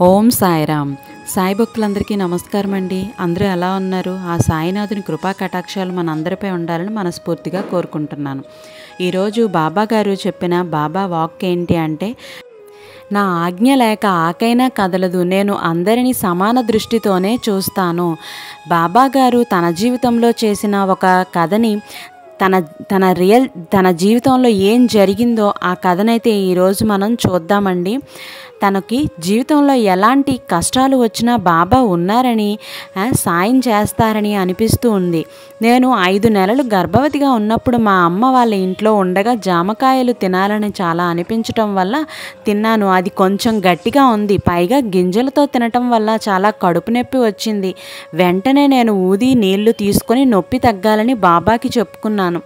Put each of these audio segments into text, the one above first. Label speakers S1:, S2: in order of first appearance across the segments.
S1: ఓం సాయిరామ్. సాయి భక్తులందరికీ నమస్కారం అండి. అందరూ ఎలా ఉన్నారు? ఆ సాయినాథుని కృపా కటాక్షాలు మనందరిపై ఉండాలని మనస్ఫూర్తిగా కోరుకుంటున్నాను. ఈరోజు బాబా గారు చెప్పిన బాబా వాక్ ఏంటి అంటే, నా ఆజ్ఞ లేక ఆకైనా కదలదు, నేను అందరినీ సమాన దృష్టితోనే చూస్తాను. బాబా గారు తన జీవితంలో చేసిన ఒక కథని తన జీవితంలో ఏం జరిగిందో ఆ కథనైతే ఈరోజు మనం చూద్దామండి. తనకి జీవితంలో ఎలాంటి కష్టాలు వచ్చినా బాబా ఉన్నారని, సాయం చేస్తారని అనిపిస్తూ ఉంది. నేను 5 నెలలు గర్భవతిగా ఉన్నప్పుడు మా అమ్మ వాళ్ళ ఇంట్లో ఉండగా జామకాయలు తినాలని చాలా అనిపించటం వల్ల తిన్నాను. అది కొంచెం గట్టిగా ఉంది, పైగా గింజలతో తినటం వల్ల చాలా కడుపు నొప్పి వచ్చింది. వెంటనే నేను ఊది నీళ్లు తీసుకొని నొప్పి తగ్గాలని బాబాకి చెప్పుకున్నాను.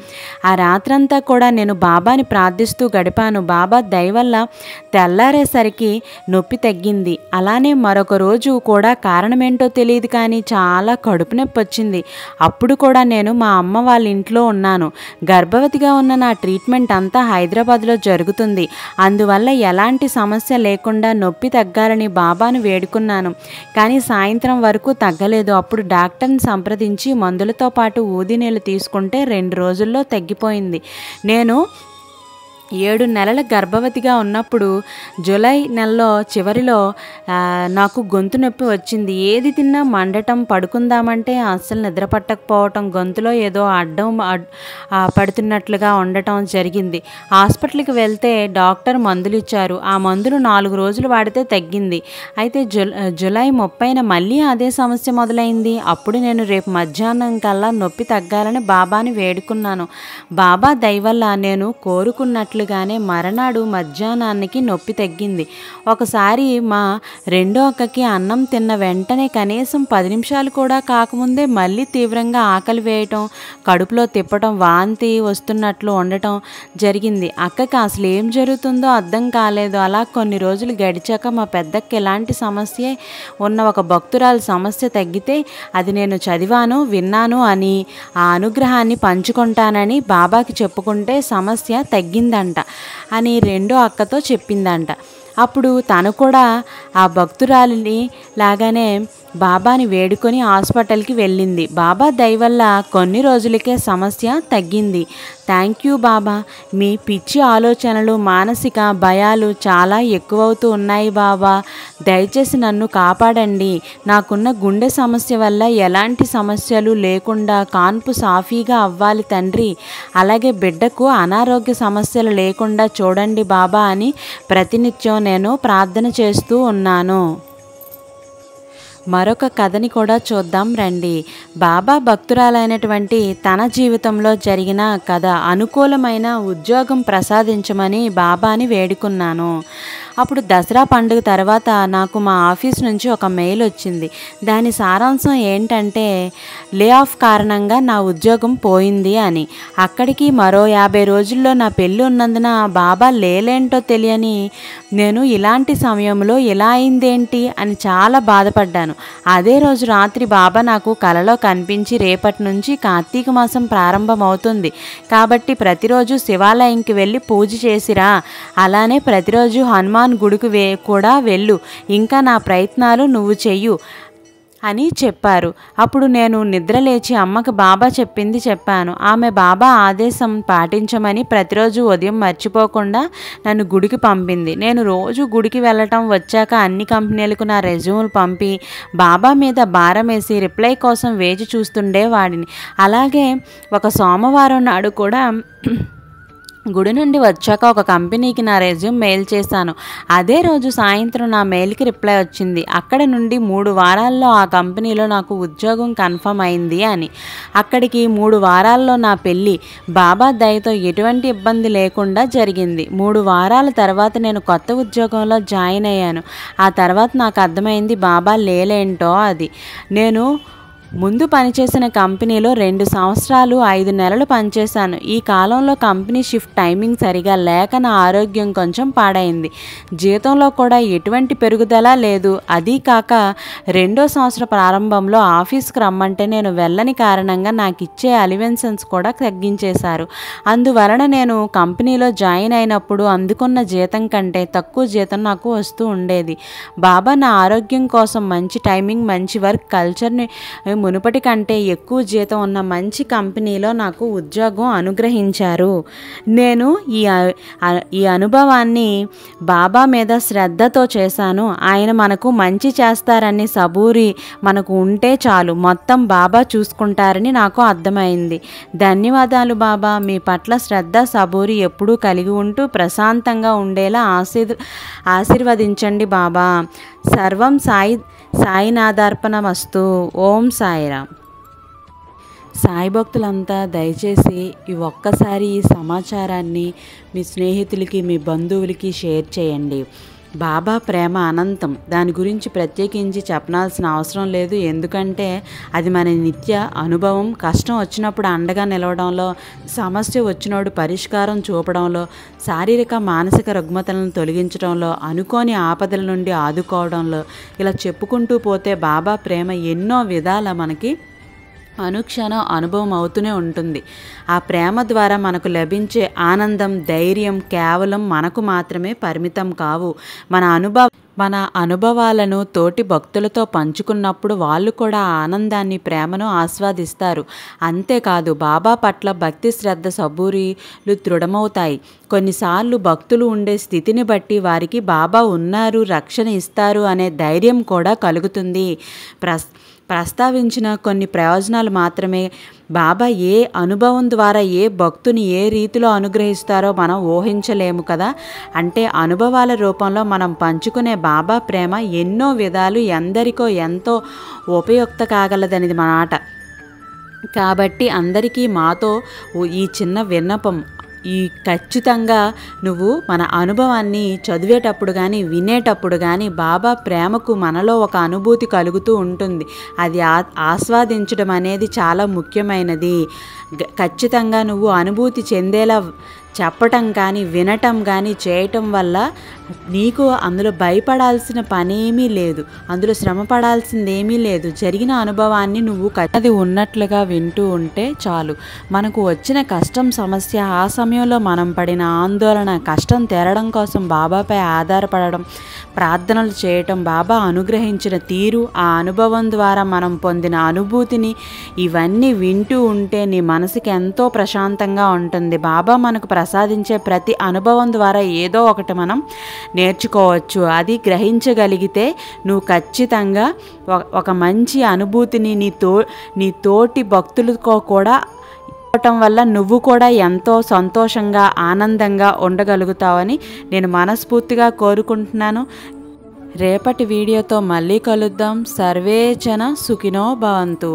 S1: ఆ రాత్రంతా కూడా నేను బాబాని ప్రార్థిస్తూ గడిపాను. బాబా దయ వల్ల తెల్లారేసరికి నొప్పి తగ్గింది. అలానే మరొక రోజు కూడా కారణమేంటో తెలియదు కానీ చాలా కడుపు నొప్పి వచ్చింది. అప్పుడు కూడా నేను మా అమ్మ వాళ్ళ ఇంట్లో ఉన్నాను. గర్భవతిగా ఉన్న నా ట్రీట్మెంట్ అంతా హైదరాబాద్లో జరుగుతుంది. అందువల్ల ఎలాంటి సమస్య లేకుండా నొప్పి తగ్గాలని బాబాను వేడుకున్నాను. కానీ సాయంత్రం వరకు తగ్గలేదు. అప్పుడు డాక్టర్ని సంప్రదించి మందులతో పాటు ఊది నీళ్ళు తీసుకుంటే 2 రోజుల్లో తగ్గిపోయింది. నేను 7 నెలల గర్భవతిగా ఉన్నప్పుడు జూలై నెలలో చివరిలో నాకు గొంతు నొప్పి వచ్చింది. ఏది తిన్నా మండటం, పడుకుందామంటే అస్సలు నిద్ర పట్టకపోవటం, గొంతులో ఏదో అడ్డం పడుతున్నట్లుగా ఉండటం జరిగింది. హాస్పిటల్కి వెళ్తే డాక్టర్ మందులు ఇచ్చారు. ఆ మందులు 4 రోజులు వాడితే తగ్గింది. అయితే జూలై 30న మళ్ళీ అదే సమస్య మొదలైంది. అప్పుడు నేను రేపు మధ్యాహ్నం కల్లా నొప్పి తగ్గాలని బాబాని వేడుకున్నాను. బాబా దయ వల్ల నేను కోరుకున్నట్లుగానే మరనాడు మధ్యాహ్నానికి నొప్పి తగ్గింది. ఒకసారి మా రెండో అక్కకి అన్నం తిన్న వెంటనే కనీసం 10 నిమిషాలు కూడా కాకముందే మళ్ళీ తీవ్రంగా ఆకలి వేయటం, కడుపులో తిప్పటం, వాంతి వస్తున్నట్లు ఉండటం జరిగింది. అక్కకి అసలు ఏం జరుగుతుందో అర్థం కాలేదు. అలా కొన్ని రోజులు గడిచాక మా పెద్దక్క ఎలాంటి సమస్య ఉన్న ఒక భక్తురాలు సమస్య తగ్గితే అది నేను చదివాను, విన్నాను అని ఆ అనుగ్రహాన్ని పంచుకుంటానని బాబాకి చెప్పుకుంటే సమస్య తగ్గిందంట అని రెండో అక్కతో చెప్పిందంట. అప్పుడు తను కూడా ఆ భక్తురాలిని లాగానే బాబాని వేడుకొని హాస్పిటల్కి వెళ్ళింది. బాబా దయ వల్ల కొన్ని రోజులకే సమస్య తగ్గింది. థ్యాంక్ యూ బాబా. మీ పిచ్చి ఆలోచనలు, మానసిక భయాలు చాలా ఎక్కువవుతూ ఉన్నాయి బాబా. దయచేసి నన్ను కాపాడండి. నాకున్న గుండె సమస్య వల్ల ఎలాంటి సమస్యలు లేకుండా కాన్పు సాఫీగా అవ్వాలి తండ్రి. అలాగే బిడ్డకు అనారోగ్య సమస్యలు లేకుండా చూడండి బాబా అని ప్రతినిత్యం నేను ప్రార్థన చేస్తూ ఉన్నాను. మరొక కథని కూడా చూద్దాం రండి. బాబా భక్తురాలైనటువంటి తన జీవితంలో జరిగిన కథ. అనుకూలమైన ఉద్యోగం ప్రసాదించమని బాబాని వేడుకున్నాను. అప్పుడు దసరా పండుగ తర్వాత నాకు మా ఆఫీస్ నుంచి ఒక మెయిల్ వచ్చింది. దాని సారాంశం ఏంటంటే, లే ఆఫ్ కారణంగా నా ఉద్యోగం పోయింది అని. అక్కడికి మరో 50 రోజుల్లో నా పెళ్ళి ఉన్నందున బాబా లేలేంటో తెలియని నేను ఇలాంటి సమయంలో ఇలా అయిందేంటి అని చాలా బాధపడ్డాను. అదే రోజు రాత్రి బాబా నాకు కలలో కనిపించి, రేపటి నుంచి కార్తీక మాసం ప్రారంభమవుతుంది కాబట్టి ప్రతిరోజు శివాలయంకి వెళ్ళి పూజ చేసిరా, అలానే ప్రతిరోజు హనుమాన్ గుడికి కూడా వెళ్ళు, ఇంకా నా ప్రయత్నాలు నువ్వు చెయ్యు అని చెప్పారు. అప్పుడు నేను నిద్రలేచి అమ్మకు బాబా చెప్పింది చెప్పాను. ఆమె బాబా ఆదేశం పాటించమని ప్రతిరోజు ఉదయం మర్చిపోకుండా నన్ను గుడికి పంపింది. నేను రోజు గుడికి వెళ్ళటం, వచ్చాక అన్ని కంపెనీలకు నా రెజ్యూమ్లు పంపి బాబా మీద భారం వేసి రిప్లై కోసం వేచి చూస్తుండేవాడిని. అలాగే ఒక సోమవారం నాడు కూడా గుడి నుండి వచ్చాక ఒక కంపెనీకి నా రెజ్యూమ్ మెయిల్ చేశాను. అదే రోజు సాయంత్రం నా మెయిల్కి రిప్లై వచ్చింది. అక్కడ నుండి 3 వారాల్లో ఆ కంపెనీలో నాకు ఉద్యోగం కన్ఫర్మ్ అయింది అని. అక్కడికి 3 వారాల్లో నా పెళ్ళి బాబా దయతో ఎటువంటి ఇబ్బంది లేకుండా జరిగింది. 3 వారాల తర్వాత నేను కొత్త ఉద్యోగంలో జాయిన్ అయ్యాను. ఆ తర్వాత నాకు అర్థమైంది బాబా లేలేంటో అది. నేను ముందు పనిచేసిన కంపెనీలో 2 సంవత్సరాలు 5 నెలలు పనిచేశాను. ఈ కాలంలో కంపెనీ షిఫ్ట్ టైమింగ్ సరిగా లేక నా ఆరోగ్యం కొంచెం పాడైంది. జీతంలో కూడా ఎటువంటి పెరుగుదల లేదు. అదీ కాక 2వ సంవత్సర ప్రారంభంలో ఆఫీస్కి రమ్మంటే నేను వెళ్ళని కారణంగా నాకు ఇచ్చే అలివెన్సెస్ కూడా తగ్గించేశారు. అందువలన నేను కంపెనీలో జాయిన్ అయినప్పుడు అందుకున్న జీతం కంటే తక్కువ జీతం నాకు వస్తూ ఉండేది. బాబా నా ఆరోగ్యం కోసం మంచి టైమింగ్, మంచి వర్క్ కల్చర్ని మునుపటి కంటే ఎక్కువ జీతం ఉన్న మంచి కంపెనీలో నాకు ఉద్యోగం అనుగ్రహించారు. నేను ఈ అనుభవాన్ని బాబా మీద శ్రద్ధతో చేశాను. ఆయన మనకు మంచి చేస్తారని సబూరి మనకు ఉంటే చాలు, మొత్తం బాబా చూసుకుంటారని నాకు అర్థమైంది. ధన్యవాదాలు బాబా. మీ పట్ల శ్రద్ధ, సబూరి ఎప్పుడూ కలిగి ఉంటూ ప్రశాంతంగా ఉండేలా ఆశీర్వదించండి బాబా. సర్వం సాయినాథార్పణమస్తు. ఓం సాయిరామ్. సాయి భక్తులంతా దయచేసి ఒక్కసారి ఈ సమాచారాన్ని మీ స్నేహితులకి, మీ బంధువులకి షేర్ చేయండి. బాబా ప్రేమ అనంతం. దాని గురించి ప్రత్యేకించి చెప్పనాల్సిన అవసరం లేదు. ఎందుకంటే అది మన నిత్య అనుభవం. కష్టం వచ్చినప్పుడు అండగా నిలవడంలో, సమస్య వచ్చినప్పుడు పరిష్కారం చూపడంలో, శారీరక మానసిక రుగ్మతలను తొలగించడంలో, అనుకోని ఆపదల నుండి ఆదుకోవడంలో, ఇలా చెప్పుకుంటూ పోతే బాబా ప్రేమ ఎన్నో విధాల మనకి అనుక్షణం అనుభవం అవుతూనే ఉంటుంది. ఆ ప్రేమ ద్వారా మనకు లభించే ఆనందం, ధైర్యం కేవలం మనకు మాత్రమే పరిమితం కావు. మన అనుభవాలను తోటి భక్తులతో పంచుకున్నప్పుడు వాళ్ళు కూడా ఆనందాన్ని, ప్రేమను ఆస్వాదిస్తారు. అంతేకాదు బాబా పట్ల భక్తి, శ్రద్ధ, సబూరీలు దృఢమవుతాయి. కొన్నిసార్లు భక్తులు ఉండే స్థితిని బట్టి వారికి బాబా ఉన్నారు, రక్షణ ఇస్తారు అనే ధైర్యం కూడా కలుగుతుంది. ప్రస్తావించిన కొన్ని ప్రయోజనాలు మాత్రమే. బాబా ఏ అనుభవం ద్వారా ఏ భక్తుని ఏ రీతిలో అనుగ్రహిస్తారో మనం ఊహించలేము కదా. అంటే అనుభవాల రూపంలో మనం పంచుకునే బాబా ప్రేమ ఎన్నో విధాలు ఎందరికో ఎంతో ఉపయుక్త కాగలదనేది మాట. కాబట్టి అందరికీ మాతో ఈ చిన్న విన్నపం, ఖచ్చితంగా నువ్వు మన అనుభవాన్ని చదివేటప్పుడు కానీ వినేటప్పుడు కానీ బాబా ప్రేమకు మనలో ఒక అనుభూతి కలుగుతూ ఉంటుంది. అది ఆస్వాదించడం అనేది చాలా ముఖ్యమైనది. ఖచ్చితంగా నువ్వు అనుభూతి చెందేలా చెప్పటం కానీ వినటం కానీ చేయటం వల్ల నీకు అందులో భయపడాల్సిన పనేమీ లేదు, అందులో శ్రమ పడాల్సిందేమీ లేదు. జరిగిన అనుభవాన్ని నువ్వు అది ఉన్నట్లుగా వింటూ ఉంటే చాలు. మనకు వచ్చిన కష్టం, సమస్య, ఆ సమయంలో మనం పడిన ఆందోళన, కష్టం తీరడం కోసం బాబాపై ఆధారపడడం, ప్రార్థనలు చేయటం, బాబా అనుగ్రహించిన తీరు, ఆ అనుభవం ద్వారా మనం పొందిన అనుభూతిని ఇవన్నీ వింటూ ఉంటే నీ మనసుకి ఎంతో ప్రశాంతంగా ఉంటుంది. బాబా మనకు ప్రసాదించే ప్రతి అనుభవం ద్వారా ఏదో ఒకటి మనం నేర్చుకోవచ్చు. అది గ్రహించగలిగితే నువ్వు ఖచ్చితంగా ఒక మంచి అనుభూతిని నీ తోటి భక్తులతో కూడా ఇవ్వటం వల్ల నువ్వు కూడా ఎంతో సంతోషంగా, ఆనందంగా ఉండగలుగుతావని నేను మనస్ఫూర్తిగా కోరుకుంటున్నాను. రేపటి వీడియోతో మళ్ళీ కలుద్దాం. సర్వే జన సుఖినో భవంతు.